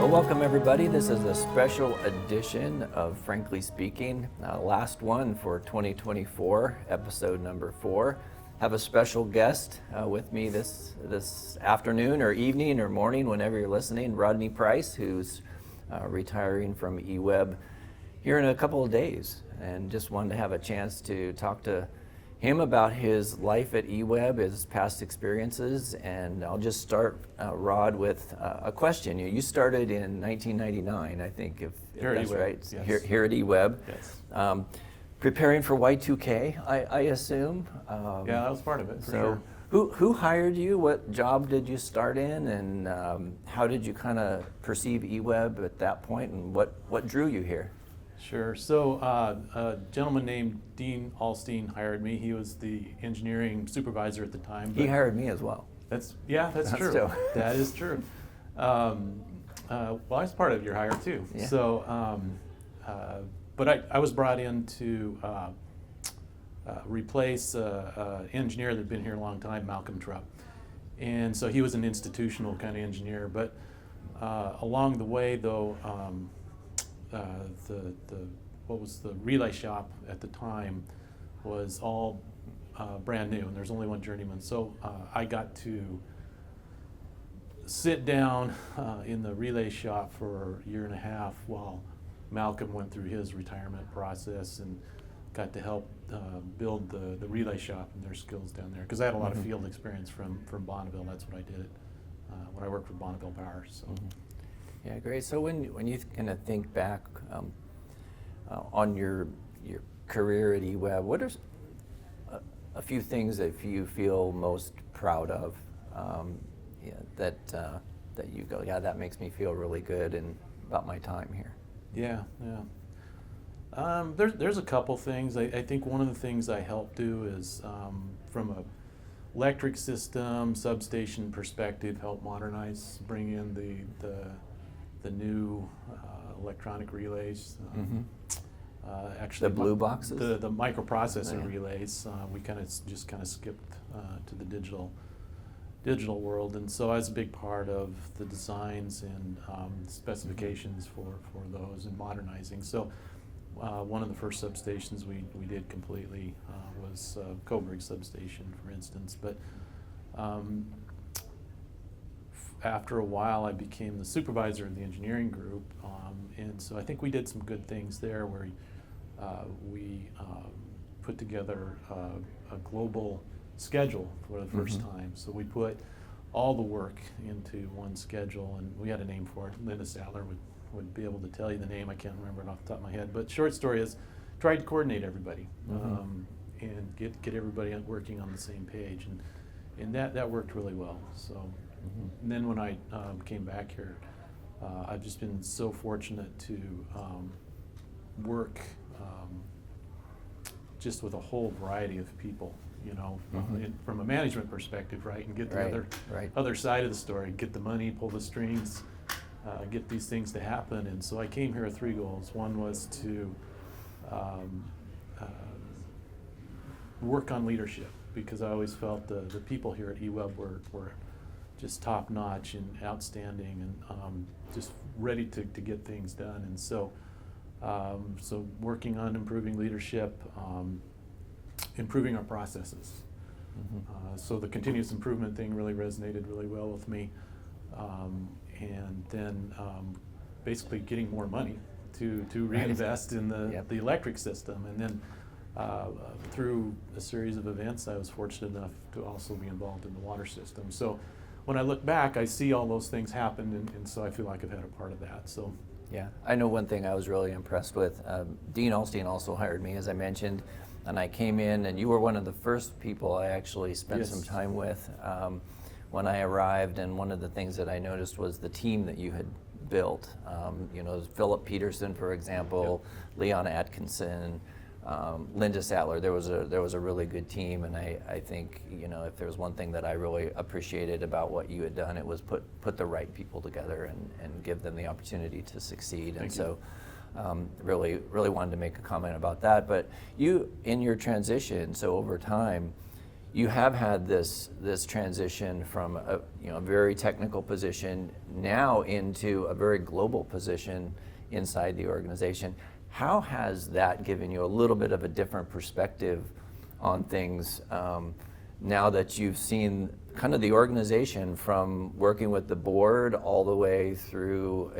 Well, welcome everybody. This is a special edition of Frankly Speaking, last one for 2024, episode number 4. Have a special guest with me this afternoon or evening or morning, whenever you're listening, Rodney Price, who's retiring from EWEB here in a couple of days, and just wanted to have a chance to talk to him about his life at EWEB, his past experiences. And I'll just start, Rod, with a question. You started in 1999, I think, if that's right, yes. here at EWEB. Yes. Preparing for Y2K, I assume. Yeah, that was part of it, for So sure. who hired you? What job did you start in? And how did you kind of perceive EWEB at that point? And what drew you here? Sure. So a gentleman named Dean Alstein hired me. He was the engineering supervisor at the time. He hired me as well. That's true. So. That is true. Well, I was part of your hire too. Yeah. So, but I was brought in to replace an engineer that had been here a long time, Malcolm Trupp. And so he was an institutional kind of engineer. But along the way, though, what was the relay shop at the time was all brand new, and there's only one journeyman. So I got to sit down in the relay shop for a year and a half while Malcolm went through his retirement process, and got to help build the relay shop and their skills down there, because I had a lot of field experience from Bonneville. That's what I did when I worked with Bonneville Power. So. Yeah, great. So when you kind of think back on your career at EWEB, what are a few things that you feel most proud of, that you go, yeah, that makes me feel really good and about my time here? Yeah. There's a couple things. I think one of the things I help do is from a electric system, substation perspective, help modernize, bring in the new electronic relays. Actually, the blue boxes? The microprocessor relays. We just kind of skipped to the digital world, and so I was a big part of the designs and specifications for those and modernizing. So one of the first substations we did completely was Coburg substation, for instance. But after a while, I became the supervisor of the engineering group, and so I think we did some good things there, where we put together a global schedule for the first time. So we put all the work into one schedule, and we had a name for it. Linda Sadler would be able to tell you the name. I can't remember it off the top of my head. But short story is, tried to coordinate everybody and get everybody working on the same page, and that worked really well. So. And then when I came back here, I've just been so fortunate to work just with a whole variety of people, from a management perspective, right, and get the other side of the story, get the money, pull the strings, get these things to happen. And so I came here with 3 goals. One was to work on leadership, because I always felt the people here at EWEB were just top notch and outstanding, and just ready to get things done. And so working on improving leadership, improving our processes. So the continuous improvement thing really resonated really well with me. And then basically getting more money to reinvest in the electric system. And then through a series of events, I was fortunate enough to also be involved in the water system. So when I look back, I see all those things happen, and so I feel like I've had a part of that. So, yeah, I know one thing I was really impressed with. Dean Alstein also hired me, as I mentioned, and I came in, and you were one of the first people I actually spent some time with when I arrived. And one of the things that I noticed was the team that you had built. Philip Peterson, for example, Leon Atkinson, Linda Sattler. There was a really good team, and I think if there was one thing that I really appreciated about what you had done, it was put the right people together and give them the opportunity to succeed. And so really wanted to make a comment about that. But you, in your transition, so over time, you have had this transition from a very technical position now into a very global position inside the organization. How has that given you a little bit of a different perspective on things now that you've seen kind of the organization from working with the board all the way through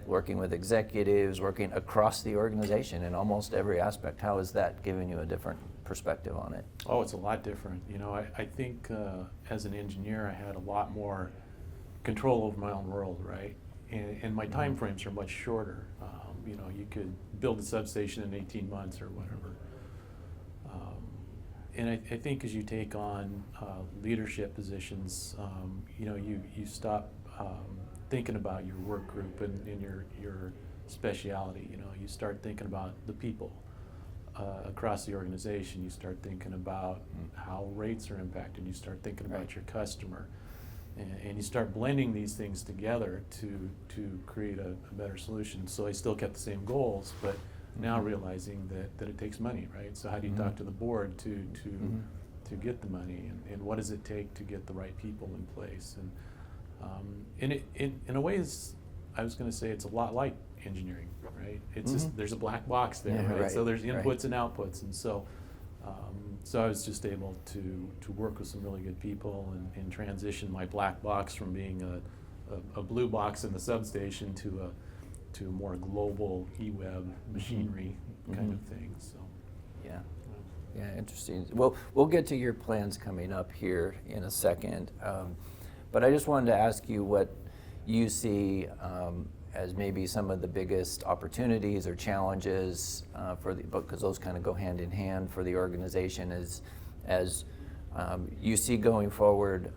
working with executives, working across the organization in almost every aspect? How has that given you a different perspective on it? Oh, it's a lot different. I think as an engineer, I had a lot more control over my own world, right? And my time frames are much shorter. You could build a substation in 18 months or whatever. And I think as you take on leadership positions, you stop thinking about your work group and your speciality. You start thinking about the people across the organization. You start thinking about how rates are impacted. You start thinking about your customer. And you start blending these things together to create a better solution. So I still kept the same goals, but now realizing that it takes money, right? So how do you talk to the board to get the money, and what does it take to get the right people in place? And in a way, I was going to say it's a lot like engineering, right? It's just there's a black box there, right? So there's inputs and outputs, and so I was just able to work with some really good people and transition my black box from being a blue box in the substation to a more global EWEB machinery kind of thing. So yeah, interesting. Well, we'll get to your plans coming up here in a second, but I just wanted to ask you what you see as maybe some of the biggest opportunities or challenges because those kind of go hand in hand for the organization as you see going forward.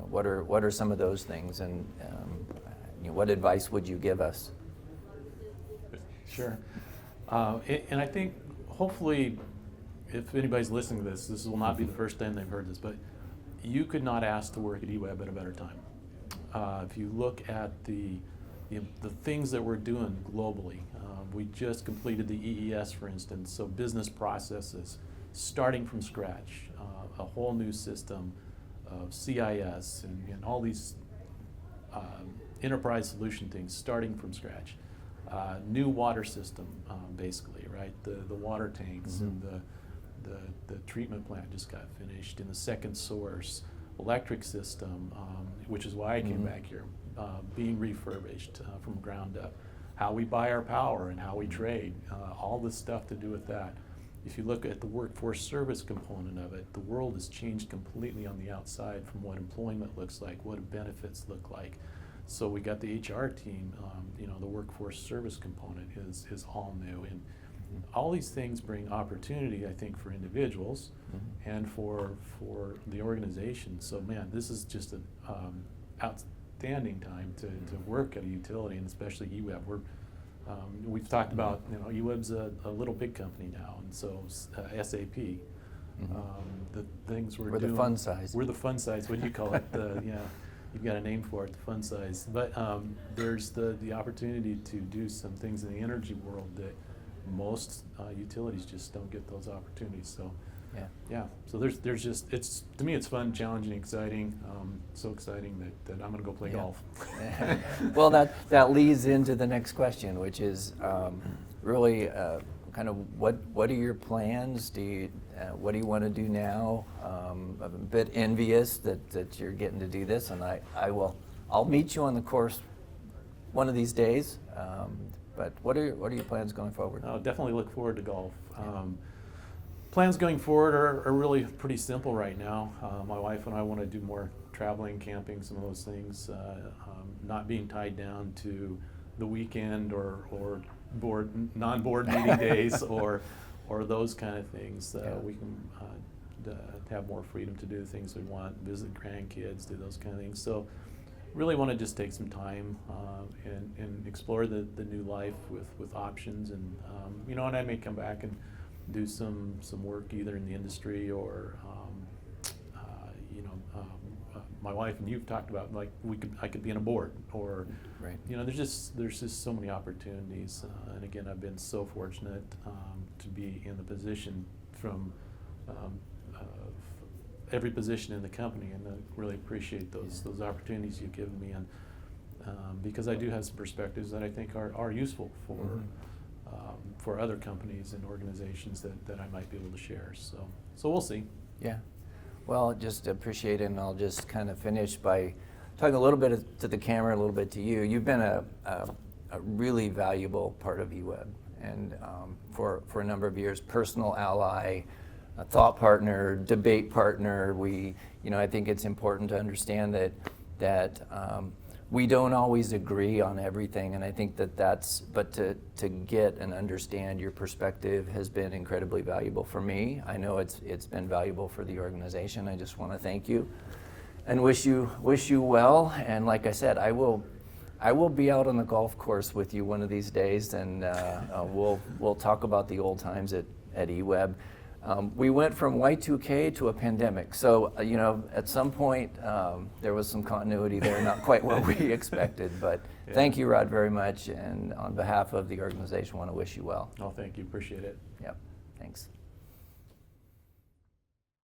What are some of those things, and what advice would you give us? Sure. And I think hopefully, if anybody's listening to this will not be the first time they've heard this, but you could not ask to work at EWEB at a better time. If you look at the things that we're doing globally, we just completed the EES, for instance, so business processes, starting from scratch, a whole new system of CIS and all these enterprise solution things, starting from scratch. New water system, basically, right? The water tanks and the treatment plant just got finished, and the second source. Electric system, which is why I came back here, being refurbished from ground up. How we buy our power and how we trade, all this stuff to do with that. If you look at the workforce service component of it, the world has changed completely on the outside from what employment looks like, what benefits look like. So we got the HR team, the workforce service component is all new. And all these things bring opportunity, I think, for individuals and for the organization. So, man, this is just an outstanding time to work at a utility, and especially EWEB. We've talked about, EWEB's a little big company now, and so SAP. The things we're doing. The fun size. We're the fun size. What do you call it? You've got a name for it, the fun size. But there's the opportunity to do some things in the energy world that most utilities just don't get those opportunities. So so there's just, to me it's fun, challenging, exciting, so exciting that I'm going to go play golf. Well, that leads into the next question, which is really kind of what are your plans? What do you want to do now? I'm a bit envious that you're getting to do this, and I'll meet you on the course one of these days. But what are your plans going forward? I'll definitely look forward to golf. Plans going forward are really pretty simple right now. My wife and I want to do more traveling, camping, some of those things, not being tied down to the weekend or non-board meeting days or those kind of things. We can have more freedom to do the things we want, visit grandkids, do those kind of things. So really want to just take some time and explore the new life with options, and and I may come back and do some work either in the industry or my wife and you've talked about, like, I could be on a board, or there's just so many opportunities, and again, I've been so fortunate to be in the position from every position in the company, and I really appreciate those opportunities you've given me, and because I do have some perspectives that I think are useful for other companies and organizations that I might be able to share. So we'll see. Yeah. Well, just appreciate it, and I'll just kind of finish by talking a little bit to the camera, a little bit to you. You've been a really valuable part of EWEB, and for a number of years, personal ally, a thought partner, debate partner. I think it's important to understand that we don't always agree on everything, and I think but to get and understand your perspective has been incredibly valuable for me. I know it's been valuable for the organization. I just want to thank you and wish you well. And like I said, I will be out on the golf course with you one of these days, and we'll talk about the old times at EWEB. We went from Y2K to a pandemic, so at some point there was some continuity there, not quite what we expected, but Yeah. Thank you, Rod, very much, and on behalf of the organization, I want to wish you well. Oh, thank you. Appreciate it. Yep, thanks.